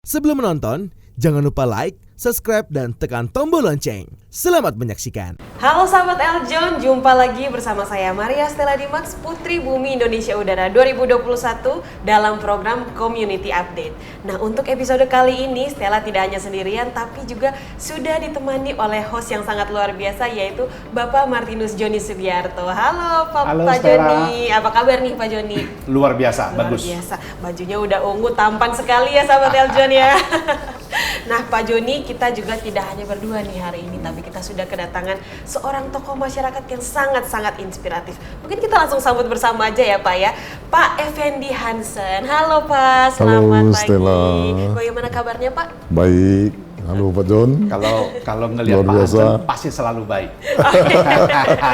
Sebelum menonton, jangan lupa like, subscribe, dan tekan tombol lonceng. Selamat menyaksikan. Halo sahabat Eljon, jumpa lagi bersama saya Maria Stella Dimax, Putri Bumi Indonesia Udara 2021 dalam program Community Update. Nah, untuk episode kali ini Stella tidak hanya sendirian tapi juga sudah ditemani oleh host yang sangat luar biasa, yaitu Bapak Martinus Joni Sugiarto. Halo Pak Joni, apa kabar nih Pak Joni? Luar biasa, Luar bagus. biasa, bajunya udah ungu, tampan sekali ya sahabat Eljon ya. Nah Pak Joni, kita juga tidak hanya berdua nih hari ini, tapi kita sudah kedatangan seorang tokoh masyarakat yang sangat-sangat inspiratif. Mungkin kita langsung sambut bersama aja ya Pak ya. Pak Effendi Hansen. Halo Pak, selamat pagi. Stella. Bagaimana kabarnya Pak? Baik. Halo Pak John. Kalau ngelihat Luar Pak biasa. Hansen pasti selalu baik.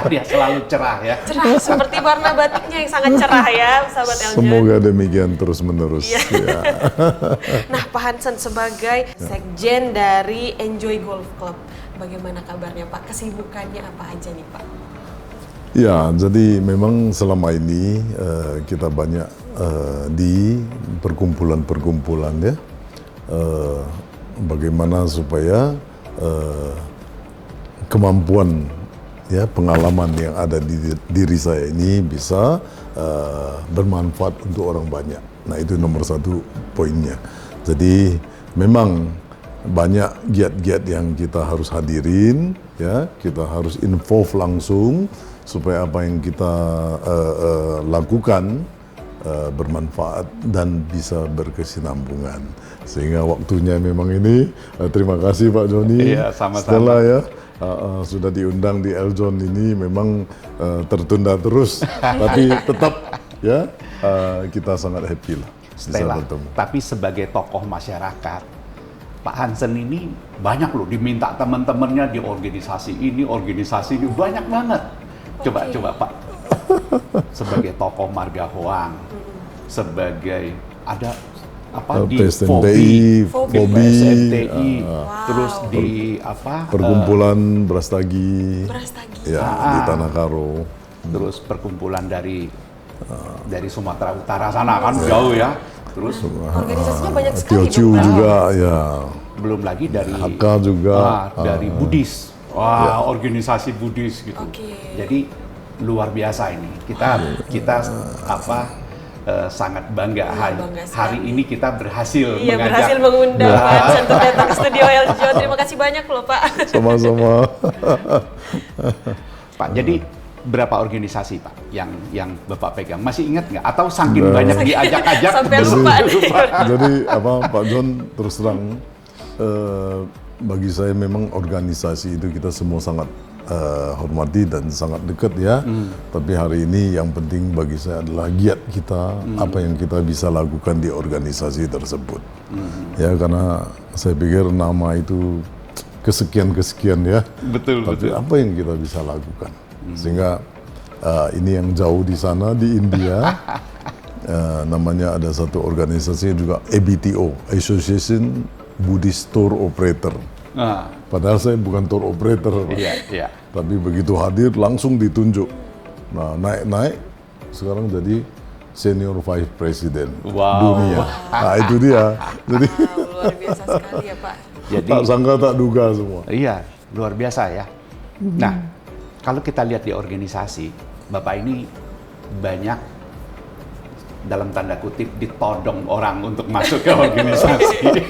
Dia selalu cerah ya. Cerah seperti warna batiknya yang sangat cerah ya sahabat Eljon. Semoga demikian terus menerus. Iya. Ya. Nah Pak Hansen sebagai sekjen dari Enjoy Golf Club, bagaimana kabarnya Pak? Kesibukannya apa aja nih Pak? Ya, jadi memang selama ini kita banyak di perkumpulan-perkumpulan ya. Bagaimana supaya kemampuan ya, pengalaman yang ada di diri saya ini bisa bermanfaat untuk orang banyak. Nah, itu nomor satu poinnya. Jadi memang banyak giat-giat yang kita harus hadirin, ya, kita harus involve langsung supaya apa yang kita lakukan bermanfaat dan bisa berkesinambungan. Sehingga waktunya memang ini, terima kasih Pak Joni, Iya, sama-sama. Stella ya, sudah diundang di Eljon ini memang tertunda terus, tapi tetap ya kita sangat happy lah bisa Stella, bertemu. tapi sebagai tokoh masyarakat, Pak Hansen ini banyak loh diminta teman-temannya di organisasi ini banyak banget. Coba Pak, sebagai tokoh Marga Hoang, sebagai ada apa di PSNTI, Fobi. PSNTI, Wow. terus di apa perkumpulan Brastagi, Brastagi. ya di Tanah Karo. terus perkumpulan dari Sumatera Utara sana kan jauh ya. Terus Organisasinya banyak sekali Tiocu dong Pak. juga ya, belum lagi dari Hakka juga, dari Buddhis. Wah, organisasi Buddhis gitu. Oke. Jadi luar biasa ini. Kita sangat bangga bangga hari sekali. ini kita berhasil Iya, mengajak berhasil mengundang Pak Hansen untuk datang ke studio Eljon. Terima kasih banyak loh Pak. sama-sama. Pak. Jadi berapa organisasi Pak yang Bapak pegang? Masih ingat nggak? Atau saking banyak diajak-ajak Sampai lupa nih. Jadi Pak John, terus terang bagi saya memang organisasi itu kita semua sangat hormati dan sangat dekat ya. Tapi hari ini yang penting bagi saya adalah giat kita, apa yang kita bisa lakukan di organisasi tersebut. Ya, karena saya pikir nama itu kesekian ya. Betul. Tapi apa yang kita bisa lakukan? Sehingga ini yang jauh di sana di India, namanya ada satu organisasi juga ABTO, Association Buddhist Tour Operator. Nah, Padahal saya bukan tour operator, Pak. iya. Tapi begitu hadir langsung ditunjuk. Nah, naik sekarang jadi senior vice president Wow. dunia. Nah, itu dia. Jadi Wow, luar biasa sekali ya Pak. Jadi tak sangka tak duga semua. iya, luar biasa ya. Nah, kalau kita lihat di organisasi, Bapak ini banyak dalam tanda kutip ditodong orang untuk masuk ke organisasi.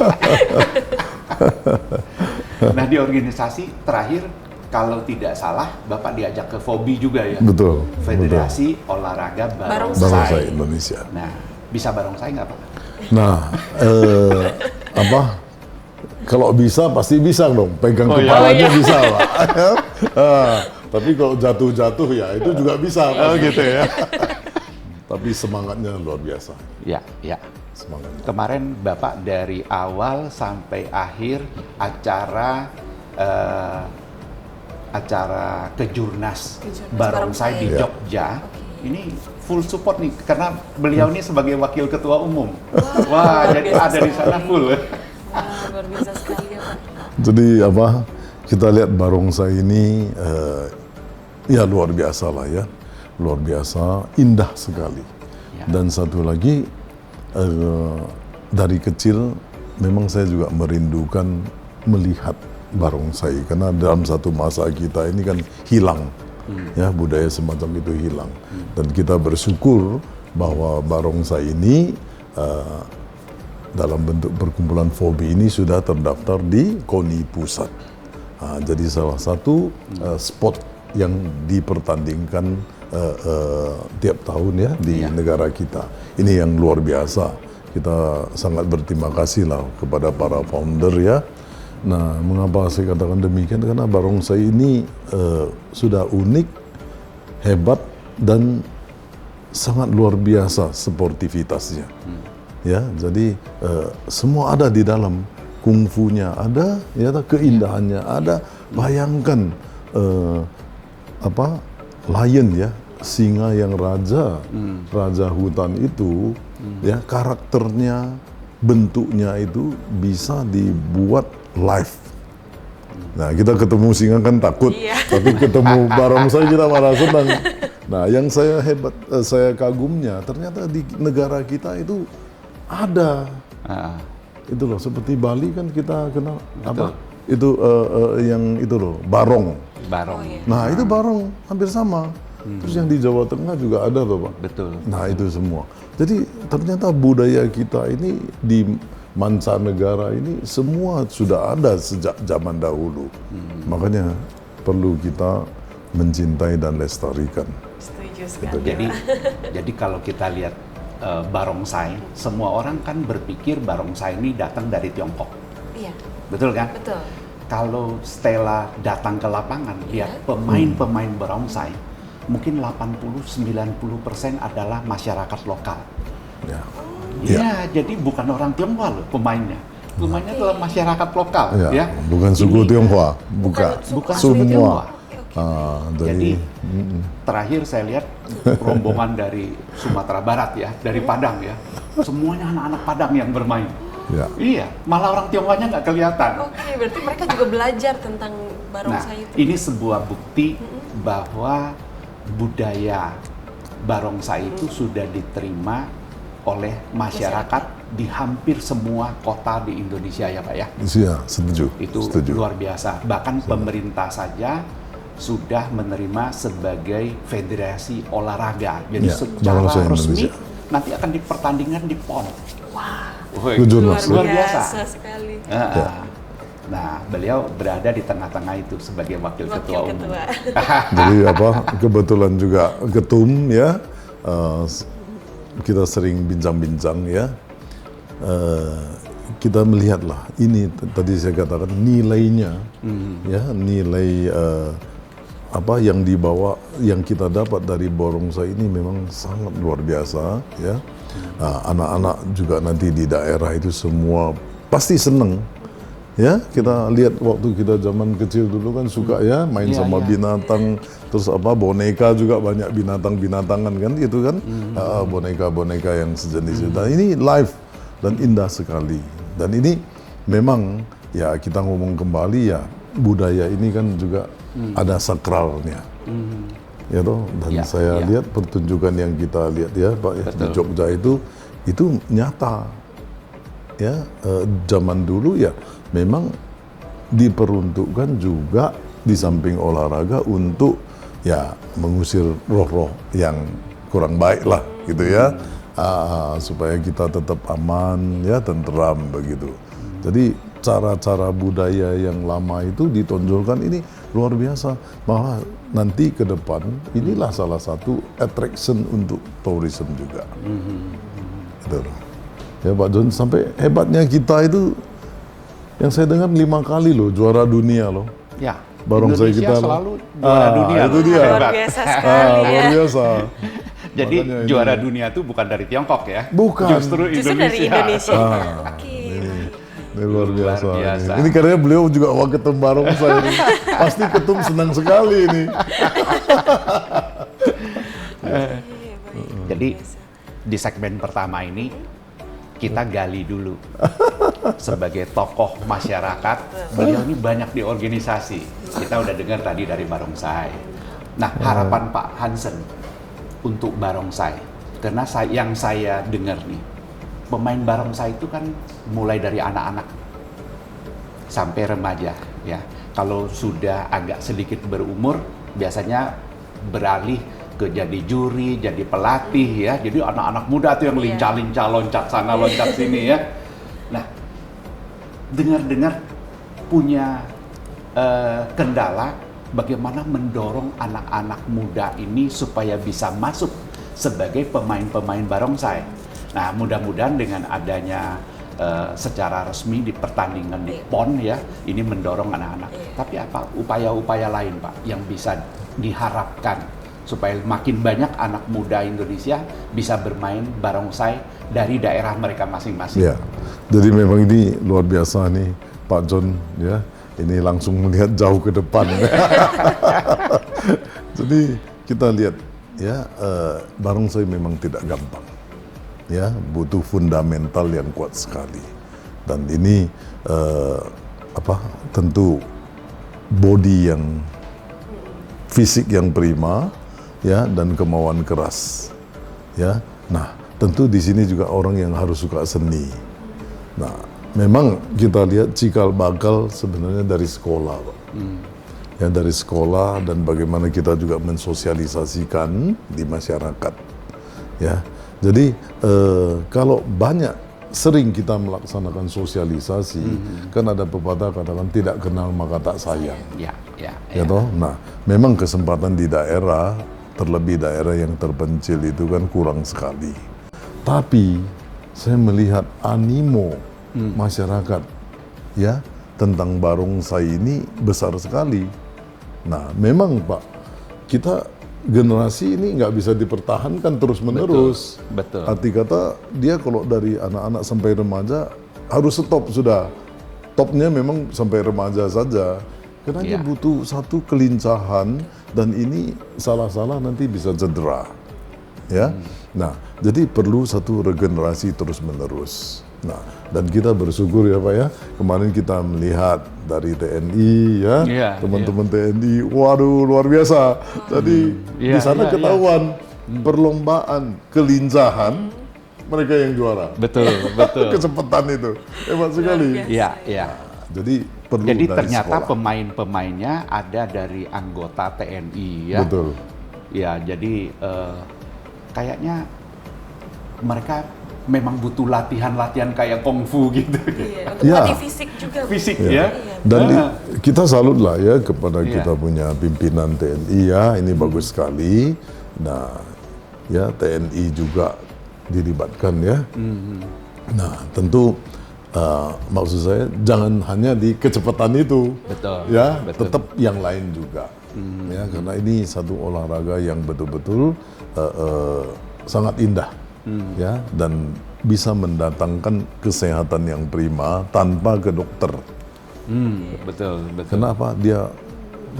Nah, di organisasi terakhir kalau tidak salah Bapak diajak ke FOBI juga ya. Betul. Federasi Olahraga Barongsai Barongsai. Indonesia. Nah, bisa barongsai nggak Pak? Nah, kalau bisa pasti bisa dong, pegang Oh, iya. kepalanya bisa Pak. Tapi kalau jatuh ya itu juga bisa. Oh, gitu ya. Tapi semangatnya luar biasa. Ya. Semangatnya. Kemarin Bapak dari awal sampai akhir acara kejurnas Barongsai di Barongsai. Jogja, ini full support nih karena beliau ini sebagai wakil ketua umum. Wah, jadi ada di sana full. Wah, luar biasa sekali ya Pak. Jadi kita lihat Barongsai ini ya luar biasa lah ya, luar biasa, indah sekali. Ya. Dan satu lagi dari kecil memang saya juga merindukan melihat barongsai karena dalam satu masa kita ini kan hilang, ya budaya semacam itu hilang, dan kita bersyukur bahwa barongsai ini dalam bentuk perkumpulan FOBI ini sudah terdaftar di KONI Pusat. Jadi salah satu spot yang dipertandingkan tiap tahun ya di negara kita. Ini yang luar biasa. Kita sangat berterima kasih lah kepada para founder ya. Nah, mengapa saya katakan demikian? Karena barongsai ini sudah unik, hebat, dan sangat luar biasa sportivitasnya. Ya, jadi semua ada di dalam. Kungfunya ada, ya, keindahannya ada. Bayangkan lion ya, singa yang raja hutan itu, ya, karakternya, bentuknya itu bisa dibuat live. Nah, kita ketemu singa kan takut, tapi ketemu barongsai kita malah senang. Nah, yang saya kagumnya ternyata di negara kita itu ada. Itu loh, seperti Bali kan kita kenal apa? Itu yang itu loh, barong. Nah, itu barong hampir sama. Terus yang di Jawa Tengah juga ada loh, Pak. Betul. Nah, itu semua. Jadi ternyata budaya kita ini di mancanegara ini semua sudah ada sejak zaman dahulu. Makanya perlu kita mencintai dan lestarikan. Setuju sekali. Jadi kalau kita lihat barongsai, semua orang kan berpikir barongsai ini datang dari Tiongkok. Iya. Betul kan? Betul. Kalau Stella datang ke lapangan, lihat pemain-pemain barongsai, mungkin 80-90% adalah masyarakat lokal. Ya, jadi bukan orang Tionghoa loh pemainnya. Pemainnya adalah masyarakat lokal, ya. Bukan suku Tionghoa, bukan semua. Jadi terakhir saya lihat rombongan dari Sumatera Barat ya, dari Padang ya, semuanya anak-anak Padang yang bermain. Iya, malah orang Tionghoanya nggak kelihatan. Oke, berarti mereka juga belajar tentang barongsai itu. Ini sebuah bukti bahwa budaya barongsai itu sudah diterima oleh masyarakat di hampir semua kota di Indonesia ya Pak ya. Iya, setuju. Itu luar biasa. Bahkan pemerintah saja sudah menerima sebagai federasi olahraga. Jadi secara resmi nanti akan dipertandingkan di PON. Wah, luar biasa sekali. Nah, beliau berada di tengah-tengah itu sebagai wakil ketua umum. Jadi kebetulan juga ketum ya. Kita sering bincang-bincang ya. Kita melihatlah ini tadi saya katakan nilainya, ya, nilai apa yang dibawa, yang kita dapat dari barongsai ini memang sangat luar biasa ya. Anak-anak juga nanti di daerah itu semua pasti seneng ya. Kita lihat waktu kita zaman kecil dulu kan suka ya main sama binatang, terus boneka juga banyak binatang-binatangan kan gitu kan. Boneka-boneka yang sejenis itu. Ini live dan indah sekali. Dan ini memang ya kita ngomong kembali ya, budaya ini kan juga ada sakralnya, ya toh. Dan saya lihat pertunjukan yang kita lihat ya Pak ya, di Jogja itu nyata, ya. Zaman dulu ya memang diperuntukkan juga di samping olahraga untuk ya mengusir roh-roh yang kurang baik lah gitu ya, supaya kita tetap aman ya, tenteram begitu. Jadi cara-cara budaya yang lama itu ditonjolkan, ini luar biasa. Malah nanti ke depan inilah salah satu attraction untuk tourism juga. Gitu. Ya Pak John, sampai hebatnya kita itu yang saya dengar 5 kali loh juara dunia loh. Ya, barongsai Indonesia kita selalu juara dunia. Itu dia. Luar biasa sekali luar biasa. Jadi Makanya juara dunia itu bukan dari Tiongkok ya. Bukan. Justru dari Indonesia. Ini luar biasa. Luar biasa. Ini karena beliau juga ketum barongsai ini. Pasti ketum senang sekali ini. Jadi di segmen pertama ini kita gali dulu sebagai tokoh masyarakat. Beliau ini banyak di organisasi. Kita udah dengar tadi dari barongsai. Nah, harapan Pak Hansen untuk barongsai, karena yang saya dengar nih, pemain barongsai itu kan mulai dari anak-anak sampai remaja ya. Kalau sudah agak sedikit berumur biasanya beralih ke jadi juri, jadi pelatih ya. Jadi anak-anak muda tuh yang lincah-lincah, loncat sana, loncat sini ya. Nah, dengar-dengar punya kendala bagaimana mendorong anak-anak muda ini supaya bisa masuk sebagai pemain-pemain barongsai. Nah, mudah-mudahan dengan adanya secara resmi di pertandingan di PON ya, ini mendorong anak-anak. Tapi apa upaya-upaya lain Pak yang bisa diharapkan supaya makin banyak anak muda Indonesia bisa bermain barongsai dari daerah mereka masing-masing? Ya, jadi memang ini luar biasa nih Pak John ya. Ini langsung melihat jauh ke depan. Jadi kita lihat ya, barongsai memang tidak gampang. Ya, butuh fundamental yang kuat sekali. Dan ini tentu body yang fisik yang prima ya, dan kemauan keras. Ya. Nah, tentu di sini juga orang yang harus suka seni. Nah, memang kita lihat cikal bakal sebenarnya dari sekolah, Pak. Ya, dari sekolah dan bagaimana kita juga mensosialisasikan di masyarakat. Ya, jadi kalau sering kita melaksanakan sosialisasi, kan ada pepatah katakan tidak kenal maka tak sayang. Ya. Ya toh. Nah, memang kesempatan di daerah, terlebih daerah yang terpencil itu kan kurang sekali. Tapi saya melihat animo masyarakat ya tentang barongsai ini besar sekali. Nah, memang Pak, kita generasi ini nggak bisa dipertahankan terus-menerus. Betul. Arti kata dia kalau dari anak-anak sampai remaja harus stop sudah. Topnya memang sampai remaja saja. Karena dia butuh satu kelincahan dan ini salah-salah nanti bisa cedera. Ya. Nah, jadi perlu satu regenerasi terus-menerus. Nah, dan kita bersyukur ya Pak ya, kemarin kita melihat dari TNI ya, teman-teman TNI, waduh luar biasa. Jadi di sana ketahuan perlombaan kelincahan mereka yang juara. Betul. Kecepatan itu hebat sekali. Iya. Jadi perlu Jadi dari ternyata sekolah. pemain-pemainnya ada dari anggota TNI ya. Betul. Ya, jadi kayaknya mereka memang butuh latihan-latihan kayak kungfu gitu. Iya, untuk Ya. latih fisik juga. Fisik Ya. ya. Dan kita salut lah ya kepada kita punya pimpinan TNI ya, ini bagus sekali. Nah, ya TNI juga dilibatkan ya. Nah, tentu maksud saya jangan hanya di kecepatan itu. Betul. Ya, betul. tetap yang lain juga. Ya, karena ini satu olahraga yang betul-betul sangat indah. Ya, dan bisa mendatangkan kesehatan yang prima tanpa ke dokter. Betul. Kenapa? Dia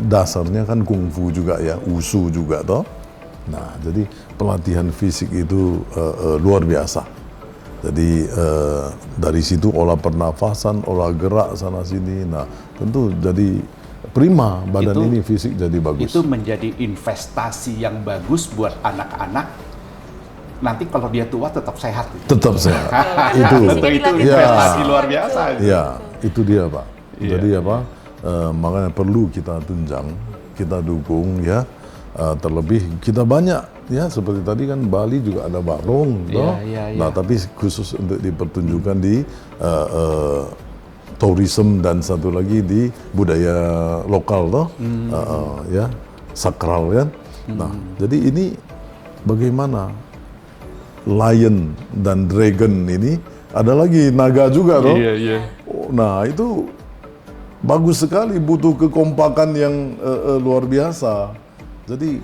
dasarnya kan kungfu juga ya, wusu juga toh. Nah, jadi pelatihan fisik itu luar biasa. Jadi dari situ olah pernafasan, olah gerak sana sini. Nah, tentu jadi prima badan ini fisik jadi bagus. Itu menjadi investasi yang bagus buat anak-anak. Nanti kalau dia tua tetap sehat. Tetap sehat. itu Ya. investasi luar biasa. Ya, itu dia Pak. Iya. Jadi apa? Makanya perlu kita tunjang, kita dukung ya. Terlebih kita banyak ya, seperti tadi kan Bali juga ada barong, toh. Iya. Nah, tapi khusus untuk dipertunjukkan di tourism dan satu lagi di budaya lokal, toh. Ya, sakral kan. Nah, jadi ini bagaimana lion dan dragon ini ada lagi naga juga, toh. Iya. Nah, itu bagus sekali, butuh kekompakan yang luar biasa. Jadi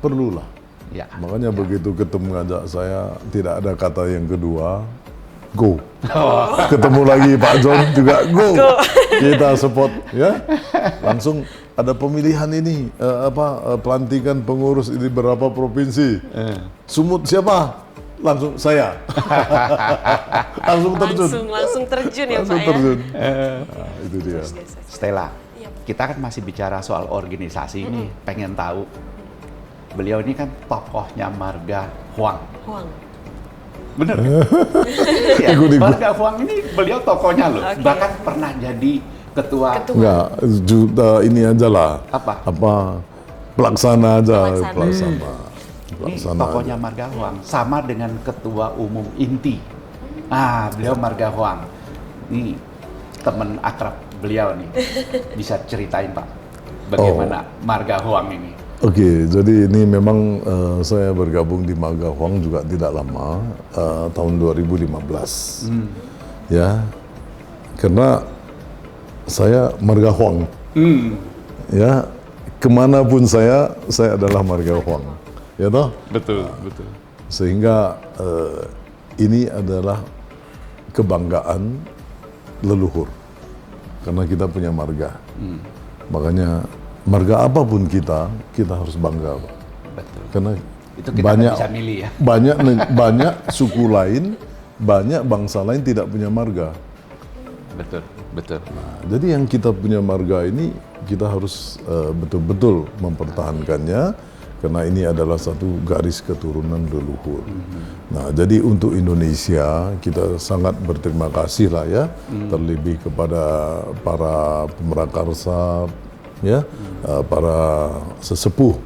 perlulah. Ya. Makanya begitu ketemu ngajak saya, tidak ada kata yang kedua, go. Ketemu lagi Pak John juga go. Kita support ya. Langsung ada pemilihan ini pelantikan pengurus di beberapa provinsi. Sumut siapa? Langsung saya. Langsung terjun. Langsung terjun ya Langsung Pak terjun. ya. Nah, itu dia. Stella, kita kan masih bicara soal organisasi ini, pengen tahu. Beliau ini kan tokohnya marga Huang. Huang. Bener. Ya, Marga Huang ini beliau tokohnya loh. Oke. Bahkan pernah jadi ketua. Enggak, ini aja lah. Apa? Pelaksana aja, Pelaksana. Ini tokohnya Marga Huang sama dengan ketua umum Inti. Beliau Marga Huang. Ini teman akrab beliau nih. Bisa ceritain Pak, bagaimana Marga Huang ini? Oke, jadi ini memang saya bergabung di Marga Huang juga tidak lama, tahun 2015. Ya, karena saya Marga Huang. Ya, kemanapun saya adalah Marga Huang. Ya toh? Betul, betul. Sehingga ini adalah kebanggaan leluhur karena kita punya marga. Makanya marga apapun kita harus bangga, Pak. Betul. Karena Itu kita banyak bisa milih ya. banyak suku lain, banyak bangsa lain tidak punya marga. Betul, betul. Jadi yang kita punya marga ini kita harus betul-betul mempertahankannya karena ini adalah satu garis keturunan leluhur. Nah, jadi untuk Indonesia kita sangat berterima kasih lah ya, terlebih kepada para pemrakarsa, ya, para sesepuh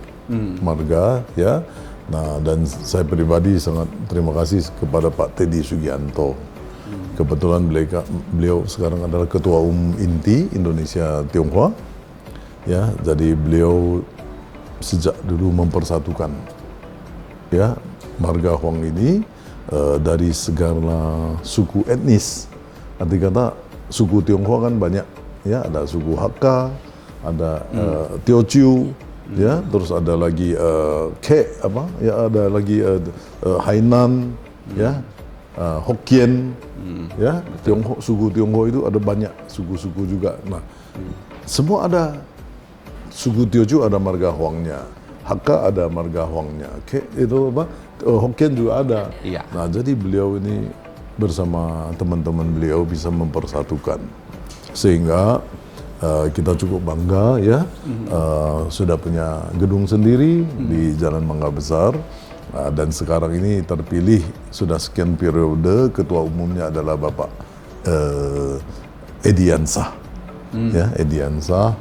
marga, ya. Nah, dan saya pribadi sangat terima kasih kepada Pak Teddy Sugianto. Kebetulan beliau sekarang adalah Ketua Umum Inti Indonesia Tionghoa, ya. Jadi beliau sejak dulu mempersatukan, ya, marga Huang ini dari segala suku etnis. Arti kata suku Tionghoa kan banyak, ya, ada suku Hakka, ada Teochew, ya, terus ada lagi ada lagi Hainan, ya, Hokkien, ya, Tionghoa, suku Tionghoa itu ada banyak suku-suku juga. Nah, semua ada. Suku Teochew ada marga Huangnya, Hakka ada marga Huangnya, Hokkien juga ada. Iya. Nah, jadi beliau ini bersama teman-teman beliau bisa mempersatukan, sehingga kita cukup bangga, ya, sudah punya gedung sendiri di Jalan Mangga Besar, dan sekarang ini terpilih sudah sekian periode ketua umumnya adalah Bapak Edi Ansah, ya, Edi Ansah,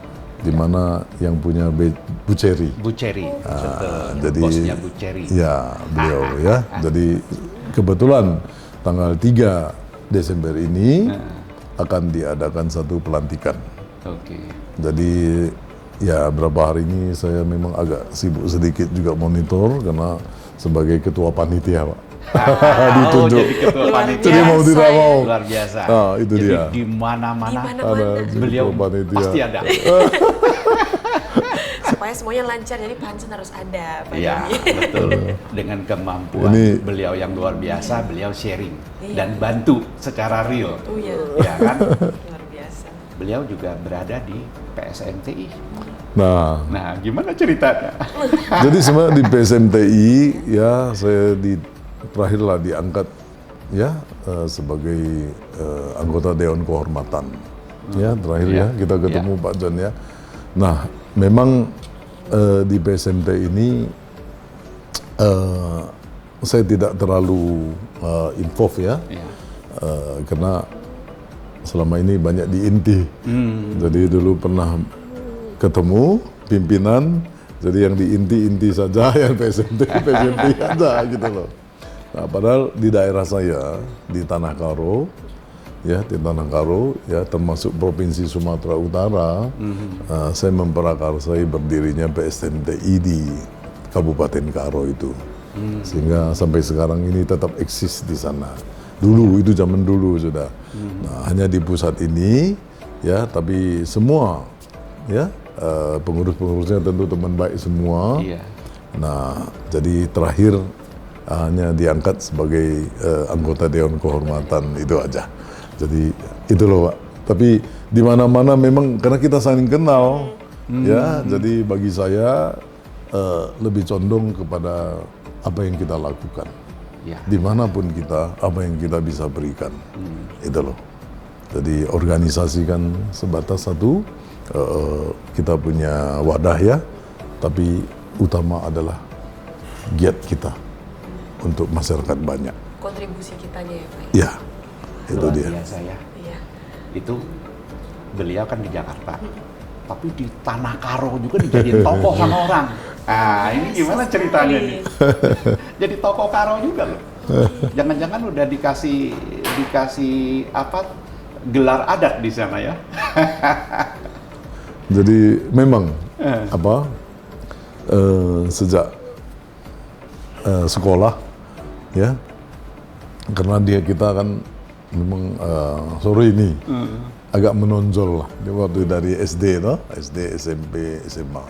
di mana yang punya Bu Cherry. Bu Cherry, Jadi bosnya Bu Cherry. ya, beliau, ya. Jadi kebetulan tanggal 3 Desember ini akan diadakan satu pelantikan. Oke. Jadi ya berapa hari ini saya memang agak sibuk sedikit juga monitor karena sebagai ketua panitia, Pak. Ditunjuk. Jadi ketua panitia. Jadi mau tidak mau. Luar biasa. Nah, itu Jadi dia. di mana-mana Ada beliau ketua panitia. pasti ada. Supaya semuanya lancar, jadi Pansen harus ada. Pak Iya, Doni. betul. Dengan kemampuan Ini- beliau yang luar biasa, beliau sharing dan bantu secara real. Oh iya, Ya kan? luar biasa. Beliau juga berada di PSMTI. Nah, Gimana ceritanya? jadi sebenarnya di PSMTI, ya, saya terakhirlah diangkat, ya, sebagai anggota Dewan Kehormatan. Ya, terakhir, ya, kita ketemu Pak John, ya. Nah, memang di PSMT ini saya tidak terlalu involved, ya, karena selama ini banyak di inti. Jadi dulu pernah ketemu pimpinan, jadi yang di inti saja, yang PSMT aja gitu loh. Nah, padahal di daerah saya di Tanah Karo, ya, di Tanah Karo, ya, termasuk Provinsi Sumatera Utara, saya memperakarsai berdirinya PSMTI di Kabupaten Karo itu, sehingga sampai sekarang ini tetap eksis di sana. Dulu itu zaman dulu sudah. Nah, hanya di pusat ini, ya, tapi semua, ya, pengurus-pengurusnya tentu teman baik semua. Iya. Nah, jadi terakhir hanya diangkat sebagai anggota Dewan Kehormatan, itu aja. Jadi itu loh, Pak. Tapi di mana-mana memang karena kita saling kenal, ya. Jadi bagi saya lebih condong kepada apa yang kita lakukan. Ya. Dimanapun kita, apa yang kita bisa berikan, itu loh. Jadi organisasi kan sebatas satu, kita punya wadah, ya, tapi utama adalah giat kita untuk masyarakat banyak. kontribusi kitanya ya Pak? Ya, itu Luar dia. biasa ya. Iya. Itu beliau kan di Jakarta, tapi di Tanah Karo juga dijadiin tokoh sama orang. Nah, ini gimana ceritanya nih? Jadi tokoh Karo juga loh. Jangan-jangan udah dikasih apa gelar adat di sana ya? Jadi memang sejak sekolah ya, karena kita kan memang sore ini agak menonjol lah. Dia waktu dari SD, SMP, SMA.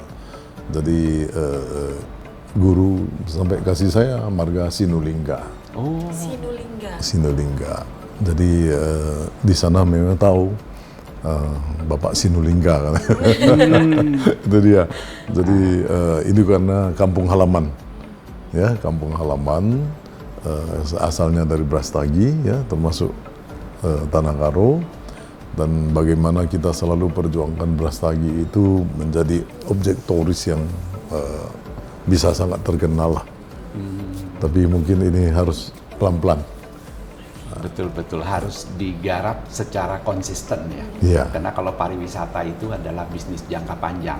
Jadi guru sampai kasih saya marga Sinulingga. Oh, Sinulingga. Jadi di sana memang tahu Bapak Sinulingga kan. Itu dia. Jadi ini karena kampung halaman, ya kampung halaman asalnya dari Brastagi, ya termasuk Tanah Karo, dan bagaimana kita selalu perjuangkan Brastagi itu menjadi objek turis yang bisa sangat terkenal lah. Tapi mungkin ini harus pelan-pelan. betul-betul harus digarap secara konsisten ya. Iya. Karena kalau pariwisata itu adalah bisnis jangka panjang.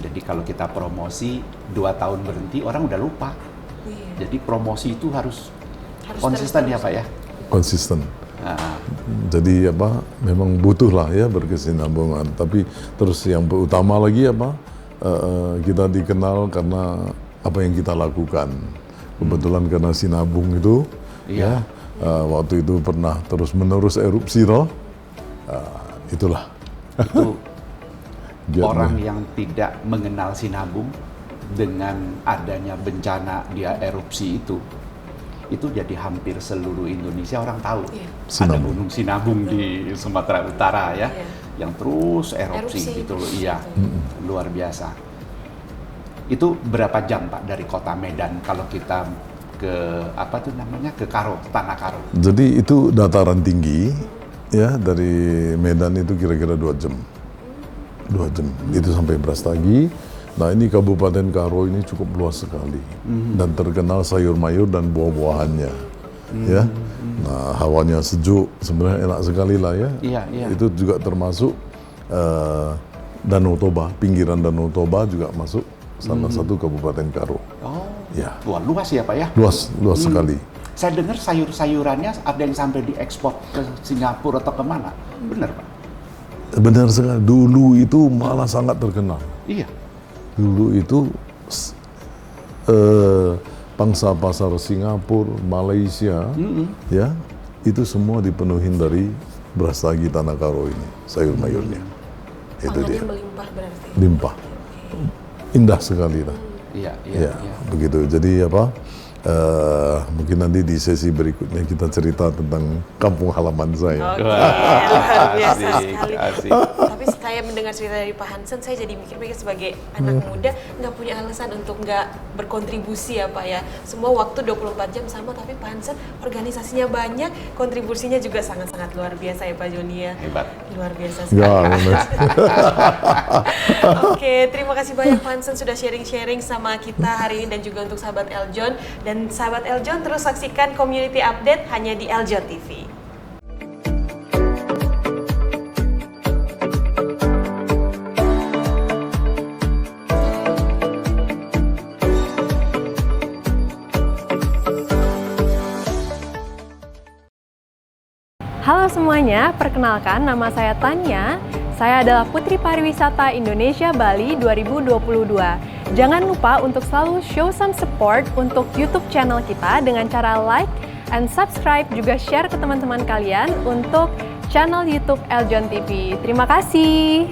Jadi kalau kita promosi 2 tahun berhenti, orang udah lupa. Iya. Jadi promosi itu harus Harus konsisten ya terus-terusan. Pak ya. Konsisten. Nah, Jadi memang butuh lah ya berkesinambungan. Tapi terus yang utama lagi kita dikenal karena apa yang kita lakukan. Kebetulan karena sinabung itu, Iya. waktu itu pernah terus menerus erupsi loh. Itulah. itu Giatnya. orang yang tidak mengenal Sinabung dengan adanya bencana dia erupsi itu jadi hampir seluruh Indonesia orang tahu. Iya. Ada Sinabung. Gunung Sinabung di Sumatera Utara ya, Iya. yang terus erupsi gitu loh. Iya, luar biasa. Itu berapa jam Pak dari kota Medan kalau kita ke ke Karo, Tanah Karo? Jadi itu dataran tinggi ya, dari Medan itu kira-kira 2 jam. 2 jam itu sampai Brastagi. Nah ini Kabupaten Karo ini cukup luas sekali dan terkenal sayur mayur dan buah-buahannya, ya. Nah hawanya sejuk, sebenarnya enak sekali lah ya. Iya, iya. Itu juga termasuk Danau Toba, pinggiran Danau Toba juga masuk salah satu Kabupaten Karo. Oh, Ya, wah, luas ya Pak ya? luas sekali. Saya dengar sayur-sayurannya ada yang sampai diekspor ke Singapura atau kemana? Benar Pak? Benar sekali. Dulu itu malah sangat terkenal. Iya. Dulu itu pangsa pasar Singapura, Malaysia, ya itu semua dipenuhin dari Brastagi Tanah Karo ini, sayur mayurnya. Itu Pangannya dia, melimpah berarti. limpah, indah sekali lah. Iya, Ya, begitu. Jadi mungkin nanti di sesi berikutnya kita cerita tentang kampung halaman saya. Oke, luar biasa asik, sekali. asik. Tapi saya mendengar cerita dari Pak Hansen, saya jadi mikir-mikir sebagai anak muda nggak punya alasan untuk nggak berkontribusi ya Pak ya. Semua waktu 24 jam sama, tapi Pak Hansen organisasinya banyak, kontribusinya juga sangat-sangat luar biasa ya Pak Joni ya. Hebat. Luar biasa Ya, sekali. Mas. Oke, terima kasih banyak Pak Hansen sudah sharing-sharing sama kita hari ini dan juga untuk sahabat Eljon. Dan sahabat Eljon terus saksikan Community Update hanya di Eljon TV. Halo semuanya, perkenalkan nama saya Tanya. Saya adalah Putri Pariwisata Indonesia Bali 2022. Jangan lupa untuk selalu show some support untuk YouTube channel kita dengan cara like and subscribe, juga share ke teman-teman kalian untuk channel YouTube Eljon TV. Terima kasih.